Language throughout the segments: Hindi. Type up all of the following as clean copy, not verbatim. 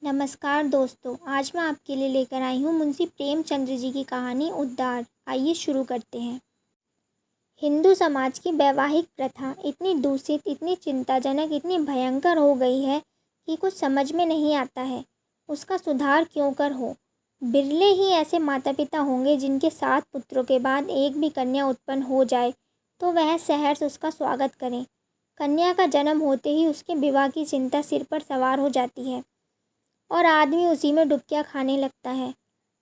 नमस्कार दोस्तों, आज मैं आपके लिए लेकर आई हूँ मुंशी प्रेमचंद्र जी की कहानी उद्धार। आइए शुरू करते हैं। हिंदू समाज की वैवाहिक प्रथा इतनी दूषित, इतनी चिंताजनक, इतनी भयंकर हो गई है कि कुछ समझ में नहीं आता है उसका सुधार क्यों कर हो। बिरले ही ऐसे माता पिता होंगे जिनके 7 पुत्रों के बाद एक भी कन्या उत्पन्न हो जाए तो वह सहर्ष उसका स्वागत करें। कन्या का जन्म होते ही उसके विवाह की चिंता सिर पर सवार हो जाती है और आदमी उसी में डुबकियां खाने लगता है।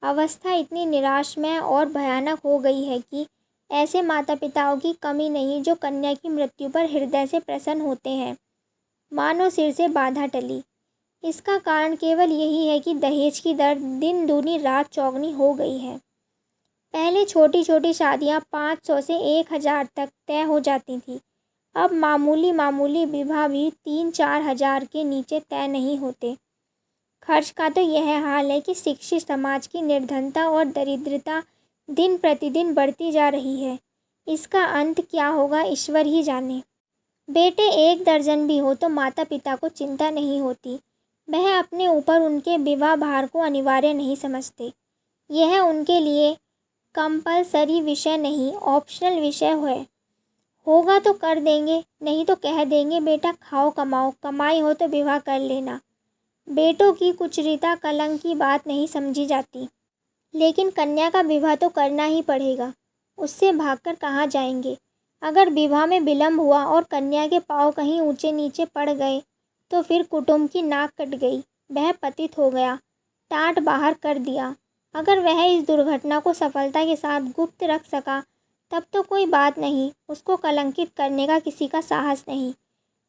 अवस्था इतनी निराशमय और भयानक हो गई है कि ऐसे माता पिताओं की कमी नहीं जो कन्या की मृत्यु पर हृदय से प्रसन्न होते हैं, मानो सिर से बाधा टली। इसका कारण केवल यही है कि दहेज की दर दिन दूनी रात चौगनी हो गई है। पहले छोटी छोटी शादियां 500 से 1000 तक तय हो जाती थी। अब मामूली विवाह भी 3-4 हज़ार के नीचे तय नहीं होते। खर्च का तो यह हाल है कि शिक्षित समाज की निर्धनता और दरिद्रता दिन प्रतिदिन बढ़ती जा रही है। इसका अंत क्या होगा ईश्वर ही जाने। बेटे 1 दर्जन भी हो तो माता पिता को चिंता नहीं होती। वह अपने ऊपर उनके विवाह भार को अनिवार्य नहीं समझते। यह उनके लिए कंपलसरी विषय नहीं, ऑप्शनल विषय है। होगा तो कर देंगे, नहीं तो कह देंगे बेटा खाओ कमाओ, कमाई हो तो विवाह कर लेना। बेटों की कुचरिता कलंक की बात नहीं समझी जाती, लेकिन कन्या का विवाह तो करना ही पड़ेगा। उससे भागकर कहाँ जाएंगे। अगर विवाह में विलंब हुआ और कन्या के पाँव कहीं ऊंचे नीचे पड़ गए तो फिर कुटुंब की नाक कट गई, वह पतित हो गया, टाट बाहर कर दिया। अगर वह इस दुर्घटना को सफलता के साथ गुप्त रख सका तब तो कोई बात नहीं, उसको कलंकित करने का किसी का साहस नहीं।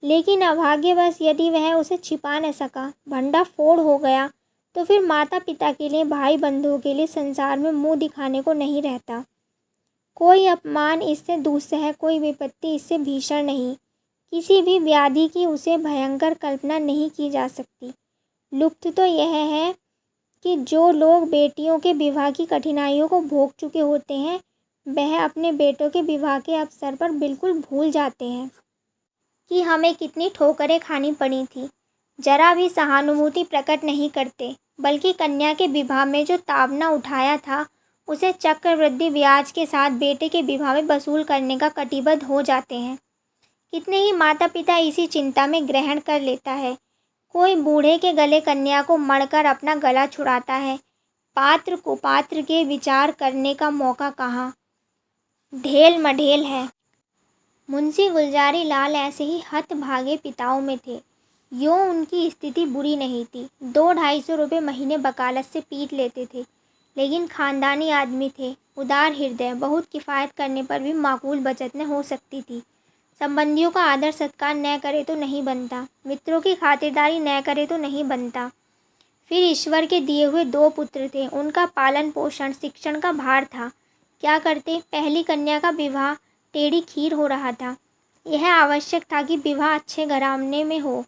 लेकिन अभाग्यवश यदि वह उसे छिपा न सका, भंडा फोड़ हो गया, तो फिर माता पिता के लिए, भाई बंधुओं के लिए संसार में मुंह दिखाने को नहीं रहता। कोई अपमान इससे दुस्सह, कोई विपत्ति इससे भीषण नहीं। किसी भी व्याधि की उसे भयंकर कल्पना नहीं की जा सकती। लुप्त तो यह है कि जो लोग बेटियों के विवाह की कठिनाइयों को भोग चुके होते हैं वह अपने बेटों के विवाह के अवसर पर बिल्कुल भूल जाते हैं कि हमें कितनी ठोकरें खानी पड़ी थी। जरा भी सहानुभूति प्रकट नहीं करते, बल्कि कन्या के विवाह में जो तावना उठाया था उसे चक्रवृद्धि ब्याज के साथ बेटे के विवाह में वसूल करने का कटिबद्ध हो जाते हैं। कितने ही माता पिता इसी चिंता में ग्रहण कर लेता है। कोई बूढ़े के गले कन्या को मढ़कर अपना गला छुड़ाता है। पात्र कुपात्र के विचार करने का मौका कहाँ, ढेल मढेल है। मुंशी गुलजारी लाल ऐसे ही हतभागे पिताओं में थे। यूँ उनकी स्थिति बुरी नहीं थी। 200-250 रुपये महीने वकालत से पीट लेते थे, लेकिन खानदानी आदमी थे, उदार हृदय। बहुत किफ़ायत करने पर भी माकूल बचत न हो सकती थी। संबंधियों का आदर सत्कार न करे तो नहीं बनता, मित्रों की खातिरदारी न करे तो नहीं बनता। फिर ईश्वर के दिए हुए 2 पुत्र थे, उनका पालन पोषण शिक्षण का भार था। क्या करते। पहली कन्या का विवाह टेढ़ी खीर हो रहा था। यह आवश्यक था कि विवाह अच्छे घराने में हो,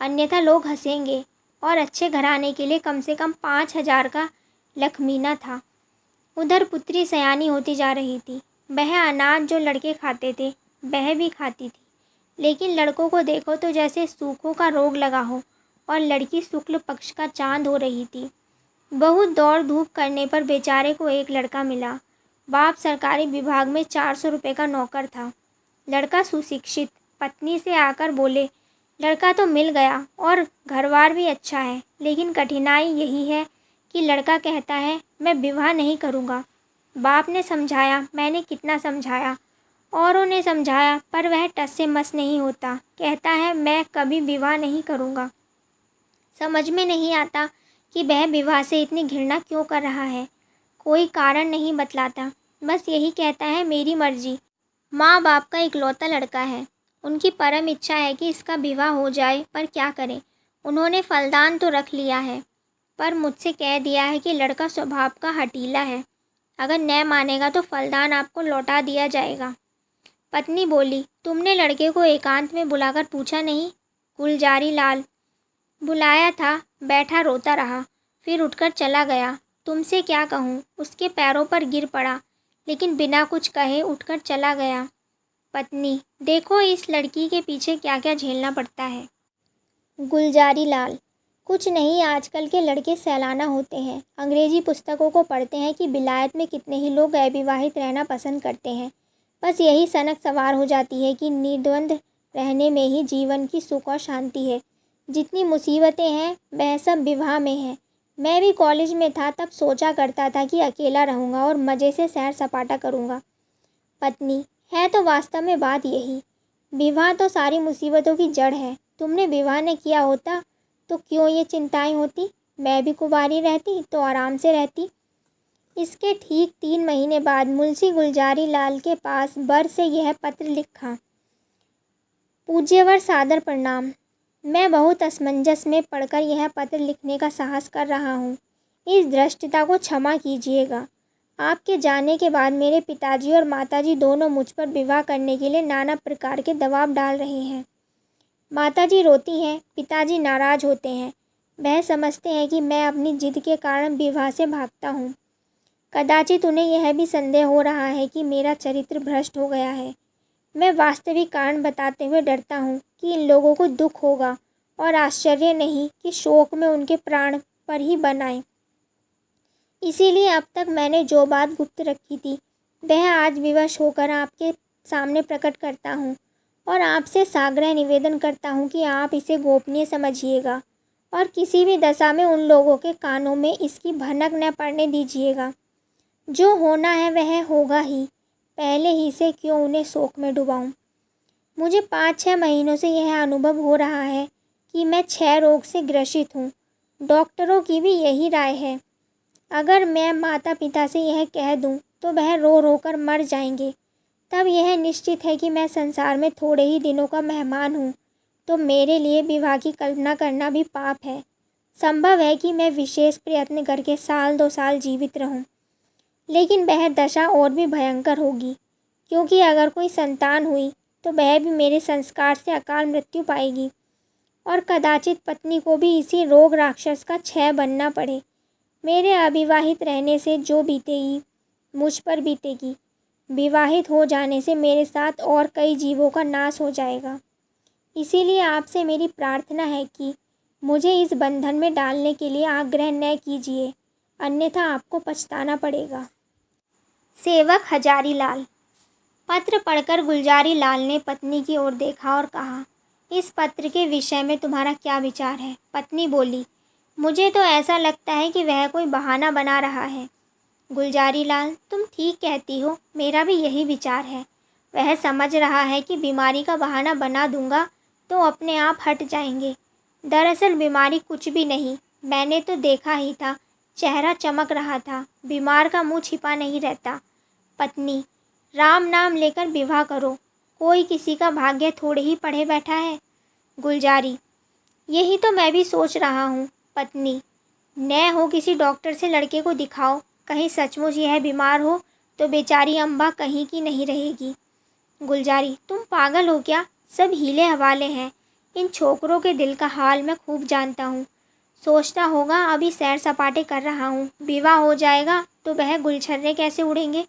अन्यथा लोग हंसेंगे, और अच्छे घराने के लिए कम से कम 5000 का लखमीना था। उधर पुत्री सयानी होती जा रही थी। वह अनाज जो लड़के खाते थे वह भी खाती थी, लेकिन लड़कों को देखो तो जैसे सूखों का रोग लगा हो, और लड़की शुक्ल पक्ष का चांद हो रही थी। बहुत दौड़ धूप करने पर बेचारे को एक लड़का मिला। बाप सरकारी विभाग में 400 रुपये का नौकर था। लड़का सुशिक्षित। पत्नी से आकर बोले, लड़का तो मिल गया और घरबार भी अच्छा है, लेकिन कठिनाई यही है कि लड़का कहता है मैं विवाह नहीं करूँगा। बाप ने समझाया, मैंने कितना समझाया, औरों ने समझाया, पर वह टस से मस नहीं होता। कहता है मैं कभी विवाह नहीं करूँगा। समझ में नहीं आता कि वह विवाह से इतनी घृणा क्यों कर रहा है। कोई कारण नहीं बतलाता, बस यही कहता है मेरी मर्जी। माँ बाप का इकलौता लड़का है, उनकी परम इच्छा है कि इसका विवाह हो जाए, पर क्या करें। उन्होंने फलदान तो रख लिया है, पर मुझसे कह दिया है कि लड़का स्वभाव का हठीला है, अगर न मानेगा तो फलदान आपको लौटा दिया जाएगा। पत्नी बोली, तुमने लड़के को एकांत में बुलाकर पूछा नहीं। गुलजारी लाल, बुलाया था, बैठा रोता रहा, फिर उठकर चला गया। तुमसे क्या कहूँ। उसके पैरों पर गिर पड़ा, लेकिन बिना कुछ कहे उठकर चला गया। पत्नी, देखो इस लड़की के पीछे क्या क्या झेलना पड़ता है। गुलजारी लाल, कुछ नहीं, आजकल के लड़के सैलाना होते हैं, अंग्रेजी पुस्तकों को पढ़ते हैं कि विलायत में कितने ही लोग अविवाहित रहना पसंद करते हैं। बस यही सनक सवार हो जाती है कि निर्द्वंद रहने में ही जीवन की सुख और शांति है। जितनी मुसीबतें हैं वह सब विवाह में है। मैं भी कॉलेज में था तब सोचा करता था कि अकेला रहूँगा और मज़े से सैर सपाटा करूँगा। पत्नी: है तो वास्तव में बात यही। विवाह तो सारी मुसीबतों की जड़ है। तुमने विवाह न किया होता तो क्यों ये चिंताएं होती? मैं भी कुंवारी रहती तो आराम से रहती। इसके ठीक 3 महीने बाद मुंशी गुलजारी लाल के पास बर से यह पत्र लिखा: पूज्यवर सादर प्रणाम। मैं बहुत असमंजस में पढ़कर यह पत्र लिखने का साहस कर रहा हूँ। इस धृष्टता को क्षमा कीजिएगा। आपके जाने के बाद मेरे पिताजी और माताजी दोनों मुझ पर विवाह करने के लिए नाना प्रकार के दबाव डाल रहे हैं। माताजी रोती हैं, पिताजी नाराज़ होते हैं। वह समझते हैं कि मैं अपनी जिद के कारण विवाह से भागता हूँ। कदाचित उन्हें यह भी संदेह हो रहा है कि मेरा चरित्र भ्रष्ट हो गया है। मैं वास्तविक कारण बताते हुए डरता हूँ कि इन लोगों को दुख होगा और आश्चर्य नहीं कि शोक में उनके प्राण पर ही बन आए। इसीलिए अब तक मैंने जो बात गुप्त रखी थी वह आज विवश होकर आपके सामने प्रकट करता हूँ और आपसे साग्रह निवेदन करता हूँ कि आप इसे गोपनीय समझिएगा और किसी भी दशा में उन लोगों के कानों में इसकी भनक न पड़ने दीजिएगा। जो होना है वह होगा ही, पहले ही से क्यों उन्हें शोक में डुबाऊं। मुझे 5-6 महीनों से यह अनुभव हो रहा है कि मैं क्षय रोग से ग्रसित हूँ। डॉक्टरों की भी यही राय है। अगर मैं माता पिता से यह कह दूं तो वह रो रो कर मर जाएंगे। तब यह निश्चित है कि मैं संसार में थोड़े ही दिनों का मेहमान हूँ, तो मेरे लिए विवाह की कल्पना करना भी पाप है। संभव है कि मैं विशेष प्रयत्न करके 1-2 साल जीवित रहूँ, लेकिन वह दशा और भी भयंकर होगी, क्योंकि अगर कोई संतान हुई तो वह भी मेरे संस्कार से अकाल मृत्यु पाएगी और कदाचित पत्नी को भी इसी रोग राक्षस का क्षय बनना पड़े। मेरे अविवाहित रहने से जो बीतेगी मुझ पर बीतेगी। विवाहित हो जाने से मेरे साथ और कई जीवों का नाश हो जाएगा। इसीलिए आपसे मेरी प्रार्थना है कि मुझे इस बंधन में डालने के लिए आग्रह न कीजिए, अन्यथा आपको पछताना पड़ेगा। सेवक हजारी लाल। पत्र पढ़कर गुलजारी लाल ने पत्नी की ओर देखा और कहा, इस पत्र के विषय में तुम्हारा क्या विचार है? पत्नी बोली, मुझे तो ऐसा लगता है कि वह कोई बहाना बना रहा है। गुलजारी लाल, तुम ठीक कहती हो, मेरा भी यही विचार है। वह समझ रहा है कि बीमारी का बहाना बना दूंगा तो अपने आप हट जाएंगे। दरअसल बीमारी कुछ भी नहीं, मैंने तो देखा ही था, चेहरा चमक रहा था, बीमार का मुंह छिपा नहीं रहता। पत्नी, राम नाम लेकर विवाह करो, कोई किसी का भाग्य थोड़े ही पढ़े बैठा है। गुलजारी, यही तो मैं भी सोच रहा हूँ। पत्नी, न हो किसी डॉक्टर से लड़के को दिखाओ, कहीं सचमुच यह बीमार हो तो बेचारी अम्बा कहीं की नहीं रहेगी। गुलजारी, तुम पागल हो क्या? सब हीले हवाले हैं। इन छोकरों के दिल का हाल मैं खूब जानता हूँ। सोचता होगा अभी सैर सपाटे कर रहा हूँ, विवाह हो जाएगा तो वह गुलछर्रे कैसे उड़ेंगे।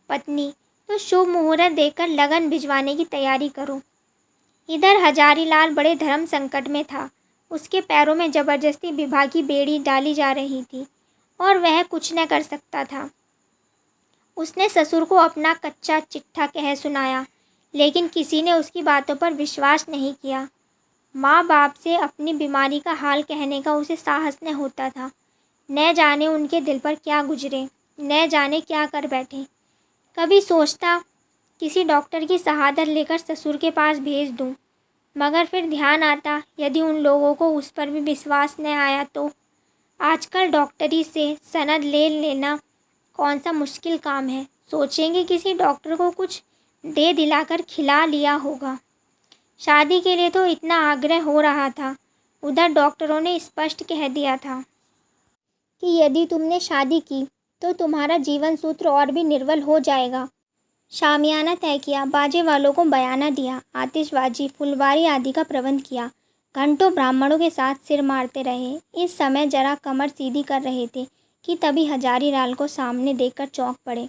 पत्नी, तो शुभ मुहूर्त देखकर लगन भिजवाने की तैयारी करो। इधर हजारी लाल बड़े धर्म संकट में था। उसके पैरों में जबरदस्ती विवाह की बेड़ी डाली जा रही थी और वह कुछ न कर सकता था। उसने ससुर को अपना कच्चा चिट्ठा कह सुनाया, लेकिन किसी ने उसकी बातों पर विश्वास नहीं किया। माँ बाप से अपनी बीमारी का हाल कहने का उसे साहस न होता था। न जाने उनके दिल पर क्या गुजरे, न जाने क्या कर बैठे। कभी सोचता किसी डॉक्टर की सहायता लेकर ससुर के पास भेज दूं, मगर फिर ध्यान आता यदि उन लोगों को उस पर भी विश्वास न आया तो। आजकल डॉक्टरी से सनद ले लेना कौन सा मुश्किल काम है। सोचेंगे किसी डॉक्टर को कुछ दे दिलाकर खिला लिया होगा। शादी के लिए तो इतना आग्रह हो रहा था, उधर डॉक्टरों ने स्पष्ट कह दिया था कि यदि तुमने शादी की तो तुम्हारा जीवन सूत्र और भी निर्बल हो जाएगा। शामियाना तय किया, बाजे वालों को बयाना दिया, आतिशबाजी, फुलवारी आदि का प्रबंध किया। घंटों ब्राह्मणों के साथ सिर मारते रहे। इस समय जरा कमर सीधी कर रहे थे कि तभी हजारी लाल को सामने देखकर चौंक पड़े।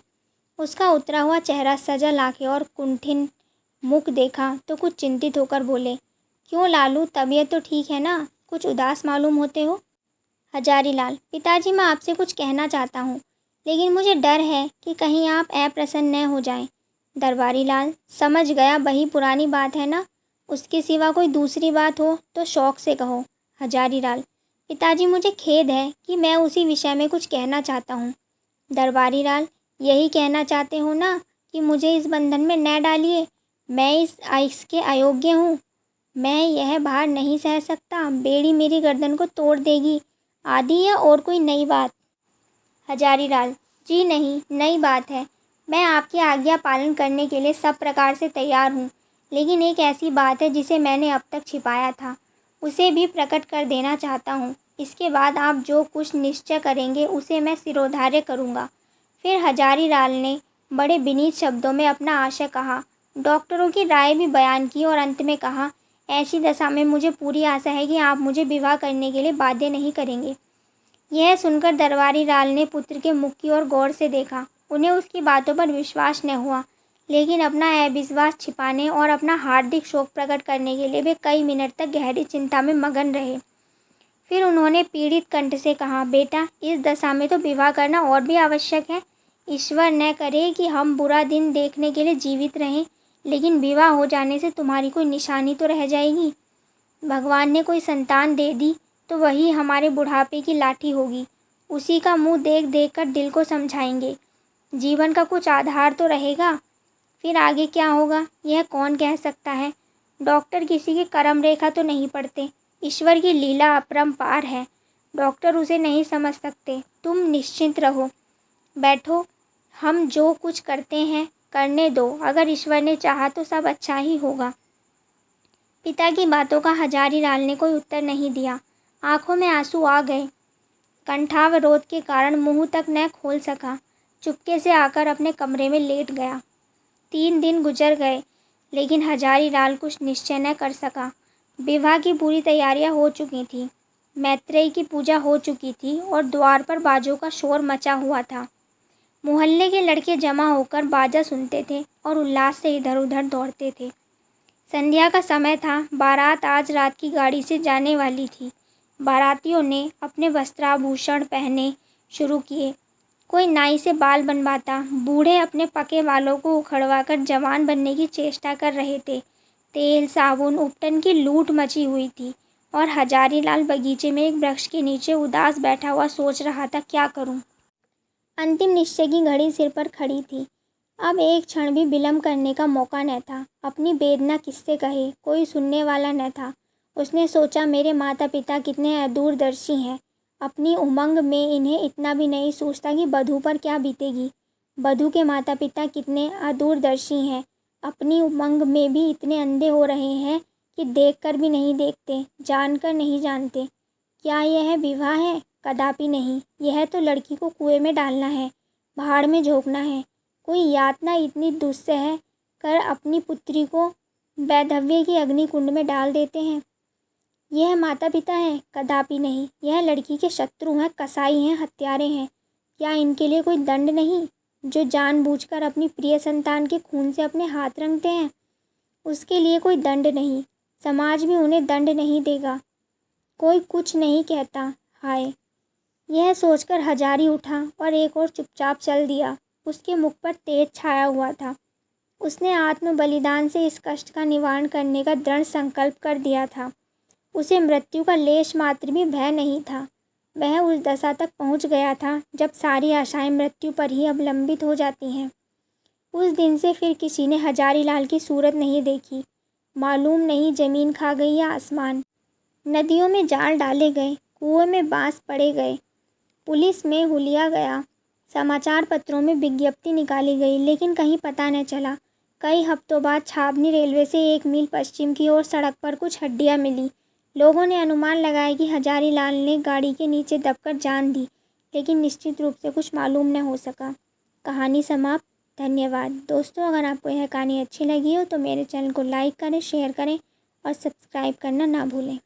उसका उतरा हुआ चेहरा, सजल आंखें और कुंठिन मुख देखा तो कुछ चिंतित होकर बोले, क्यों लालू, तबीयत तो ठीक है ना? कुछ उदास मालूम होते हो। हजारीलाल, पिताजी मैं आपसे कुछ कहना चाहता हूँ, लेकिन मुझे डर है कि कहीं आप अप्रसन्न न हो जाएं। दरबारीलाल, समझ गया, वही पुरानी बात है ना। उसके सिवा कोई दूसरी बात हो तो शौक से कहो। हजारीलाल, पिताजी मुझे खेद है कि मैं उसी विषय में कुछ कहना चाहता हूँ। दरबारीलाल, यही कहना चाहते हो ना कि मुझे इस बंधन में न डालिए। मैं इसके अयोग्य हूँ। मैं यह भार नहीं सह सकता। बेड़ी मेरी गर्दन को तोड़ देगी। आदि या और कोई नई बात। हजारीलाल, जी नहीं, नई बात है। मैं आपकी आज्ञा पालन करने के लिए सब प्रकार से तैयार हूँ, लेकिन एक ऐसी बात है जिसे मैंने अब तक छिपाया था, उसे भी प्रकट कर देना चाहता हूँ। इसके बाद आप जो कुछ निश्चय करेंगे उसे मैं सिरोधार्य करूँगा। फिर हजारीलाल ने बड़े विनीत शब्दों में अपना आशय कहा, डॉक्टरों की राय भी बयान की और अंत में कहा, ऐसी दशा में मुझे पूरी आशा है कि आप मुझे विवाह करने के लिए बाध्य नहीं करेंगे। यह सुनकर दरबारीलाल ने पुत्र के मुख की ओर गौर से देखा। उन्हें उसकी बातों पर विश्वास न हुआ, लेकिन अपना अविश्वास छिपाने और अपना हार्दिक शोक प्रकट करने के लिए वे कई मिनट तक गहरी चिंता में मगन रहे। फिर उन्होंने पीड़ित कंठ से कहा, बेटा, इस दशा में तो विवाह करना और भी आवश्यक है। ईश्वर न करे कि हम बुरा दिन देखने के लिए जीवित रहें, लेकिन विवाह हो जाने से तुम्हारी कोई निशानी तो रह जाएगी। भगवान ने कोई संतान दे दी तो वही हमारे बुढ़ापे की लाठी होगी। उसी का मुंह देख देख कर दिल को समझाएंगे। जीवन का कुछ आधार तो रहेगा। फिर आगे क्या होगा यह कौन कह सकता है। डॉक्टर किसी की कर्म रेखा तो नहीं पढ़ते। ईश्वर की लीला अपरंपार है। डॉक्टर उसे नहीं समझ सकते। तुम निश्चिंत रहो, बैठो। हम जो कुछ करते हैं करने दो। अगर ईश्वर ने चाहा तो सब अच्छा ही होगा। पिता की बातों का हजारीलाल ने कोई उत्तर नहीं दिया। आंखों में आंसू आ गए। कंठावरोध के कारण मुंह तक न खोल सका। चुपके से आकर अपने कमरे में लेट गया। 3 दिन गुजर गए, लेकिन हजारीलाल कुछ निश्चय न कर सका। विवाह की पूरी तैयारियां हो चुकी थीं। मैत्रेयी की पूजा हो चुकी थी और द्वार पर बाजों का शोर मचा हुआ था। मोहल्ले के लड़के जमा होकर बाजा सुनते थे और उल्लास से इधर उधर दौड़ते थे। संध्या का समय था। बारात आज रात की गाड़ी से जाने वाली थी। बारातियों ने अपने वस्त्राभूषण पहने शुरू किए। कोई नाई से बाल बनवाता, बूढ़े अपने पके बालों को उखड़वाकर जवान बनने की चेष्टा कर रहे थे। तेल, साबुन, उपटन की लूट मची हुई थी और हजारीलाल बगीचे में एक वृक्ष के नीचे उदास बैठा हुआ सोच रहा था, क्या करूं। अंतिम निश्चय की घड़ी सिर पर खड़ी थी। अब एक क्षण भी विलंब करने का मौका न था। अपनी वेदना किससे कहे, कोई सुनने वाला न था। उसने सोचा, मेरे माता पिता कितने अदूरदर्शी हैं। अपनी उमंग में इन्हें इतना भी नहीं सोचता कि बधू पर क्या बीतेगी। बधू के माता पिता कितने अदूरदर्शी हैं। अपनी उमंग में भी इतने अंधे हो रहे हैं कि देखकर भी नहीं देखते, जानकर नहीं जानते। क्या यह विवाह है? कदापि नहीं। यह तो लड़की को कुएं में डालना है, भाड़ में झोंकना है। कोई यातना इतनी दुस्सह कर अपनी पुत्री को वैधव्य की अग्निकुंड में डाल देते हैं। यह माता पिता हैं? कदापि नहीं। यह लड़की के शत्रु हैं, कसाई हैं, हत्यारे हैं। क्या इनके लिए कोई दंड नहीं, जो जानबूझकर अपनी प्रिय संतान के खून से अपने हाथ रंगते हैं? उसके लिए कोई दंड नहीं। समाज भी उन्हें दंड नहीं देगा। कोई कुछ नहीं कहता। हाय, यह सोचकर हजारी उठा और एक और चुपचाप चल दिया। उसके मुख पर तेज छाया हुआ था। उसने आत्म बलिदान से इस कष्ट का निवारण करने का दृढ़ संकल्प कर दिया था। उसे मृत्यु का लेश मात्र भी भय नहीं था। वह उस दशा तक पहुंच गया था जब सारी आशाएं मृत्यु पर ही अवलंबित हो जाती हैं। उस दिन से फिर किसी ने हजारीलाल की सूरत नहीं देखी। मालूम नहीं ज़मीन खा गई या आसमान। नदियों में जाल डाले गए, कुओं में बांस पड़े गए, पुलिस में हुलिया गया, समाचार पत्रों में विज्ञप्ति निकाली गई, लेकिन कहीं पता न चला। कई हफ्तों बाद छावनी रेलवे से 1 मील पश्चिम की ओर सड़क पर कुछ हड्डियां मिली। लोगों ने अनुमान लगाया कि हजारीलाल ने गाड़ी के नीचे दबकर जान दी, लेकिन निश्चित रूप से कुछ मालूम न हो सका। कहानी समाप्त। धन्यवाद दोस्तों। अगर आपको यह कहानी अच्छी लगी हो तो मेरे चैनल को लाइक करें, शेयर करें और सब्सक्राइब करना ना भूलें।